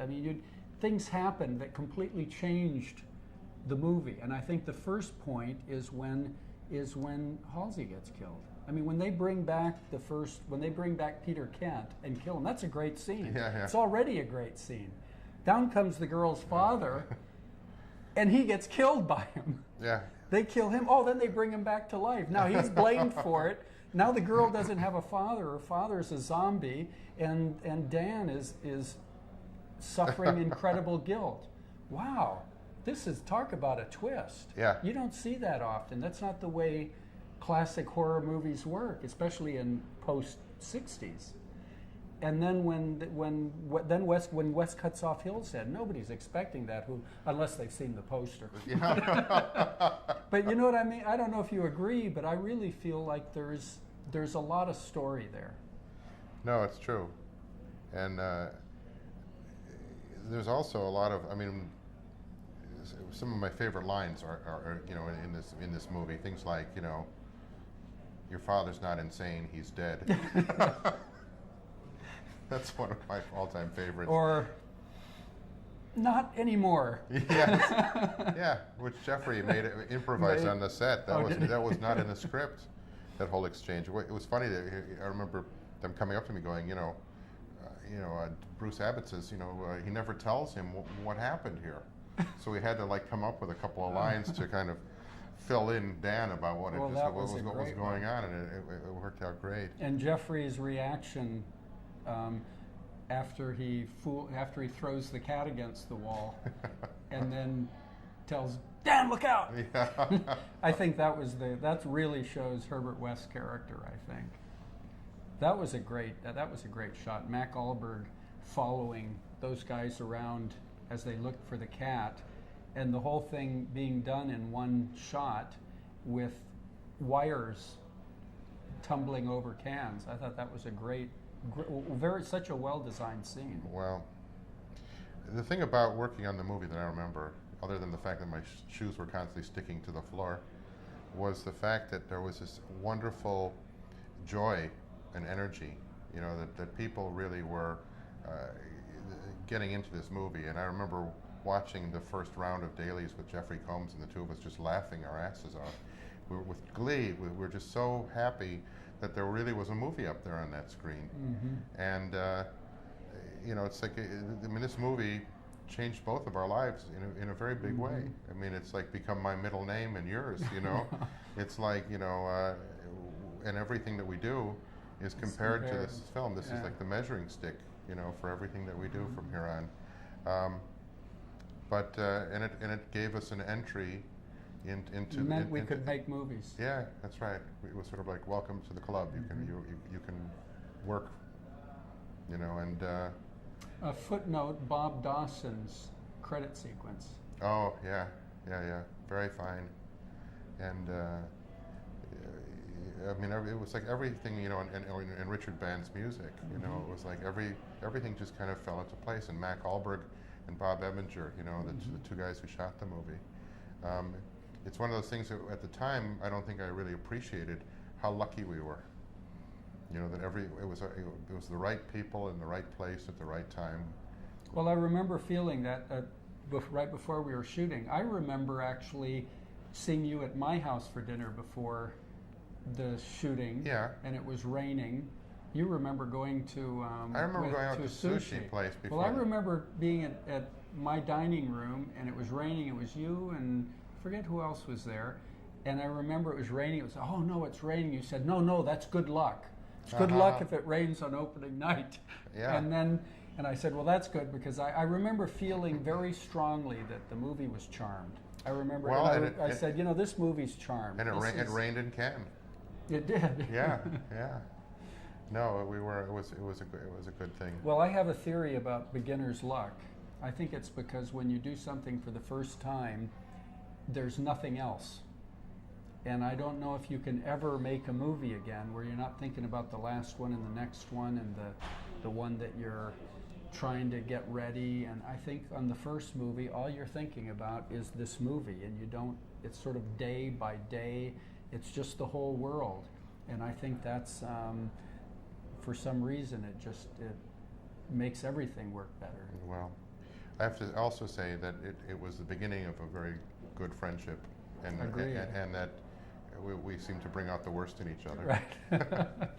I mean, things happened that completely changed the movie. And I think the first point is when Halsey gets killed. I mean, when they bring back Peter Kent and kill him, that's a great scene. Yeah. It's already a great scene. Down comes the girl's father, and he gets killed by him. Yeah. They kill him. Oh, then they bring him back to life. Now he's blamed for it. Now the girl doesn't have a father. Her father's a zombie, and Dan is suffering incredible guilt. Wow, this is, talk about a twist. Yeah. You don't see that often. That's not the way classic horror movies work, especially in post-60s. And then when Wes cuts off Hill's head, nobody's expecting that, unless they've seen the poster. Yeah. But you know what I mean? I don't know if you agree, but I really feel like there's a lot of story there. No, it's true. And there's also a lot of, I mean, some of my favorite lines are you know, in this movie, things like, you know, your father's not insane, he's dead. That's one of my all-time favorites. Or, not anymore. Yes. Yeah, which Jeffrey improvised on the set. That was not in the script, that whole exchange. It was funny that I remember them coming up to me going, you know, Bruce Abbott says, you know, he never tells him what happened here. So we had to like come up with a couple of lines to kind of fill in Dan about what was going on, and it worked out great. And Jeffrey's reaction after he throws the cat against the wall, and then tells Dan, look out! Yeah. I think that really shows Herbert West's character. I think that was a great shot. Mac Alberg following those guys around as they looked for the cat, and the whole thing being done in one shot with wires tumbling over cans. I thought that was such a well-designed scene. Well, the thing about working on the movie that I remember, other than the fact that my shoes were constantly sticking to the floor, was the fact that there was this wonderful joy and energy, you know, that people really were getting into this movie. And I remember watching the first round of dailies with Jeffrey Combs and the two of us just laughing our asses off. With glee, we were just so happy that there really was a movie up there on that screen. Mm-hmm. And, you know, it's like, I mean, this movie changed both of our lives in a very big mm-hmm. way. I mean, it's like become my middle name and yours, you know? It's like, you know, and everything that we do is compared to this film. This is like the measuring stick, you know, for everything that we do from here on. And it gave us an entry into. It meant we could make movies. Yeah, that's right. It was sort of like, welcome to the club. Mm-hmm. You can work, you know, and. A footnote: Bob Dawson's credit sequence. Oh yeah, very fine, and. I mean, it was like everything, you know, and Richard Band's music, you know, it was like everything just kind of fell into place. And Mac Alberg and Bob Ebinger, you know, the two guys who shot the movie. It's one of those things that at the time I don't think I really appreciated how lucky we were. You know, that it was the right people in the right place at the right time. Well, I remember feeling that right before we were shooting. I remember actually seeing you at my house for dinner before the shooting, and it was raining. You remember going to I remember going out to a sushi place before. Well, I remember being at my dining room, and it was raining. It was you and I forget who else was there. And I remember it was raining. It was, oh no, it's raining. You said, no, that's good luck. It's good luck if it rains on opening night. Yeah. And I said, well, that's good, because I remember feeling very strongly that the movie was charmed. I remember. Well, I said, you know, this movie's charmed. And it rained in Cannes. It did. Yeah. No, it was a good thing. Well, I have a theory about beginner's luck. I think it's because when you do something for the first time, there's nothing else. And I don't know if you can ever make a movie again where you're not thinking about the last one and the next one and the one that you're trying to get ready. And I think on the first movie, all you're thinking about is this movie, and it's sort of day by day. It's just the whole world. And I think that's, for some reason, makes everything work better. Well, I have to also say that it was the beginning of a very good friendship, and Agreed. and that we seem to bring out the worst in each other. Right.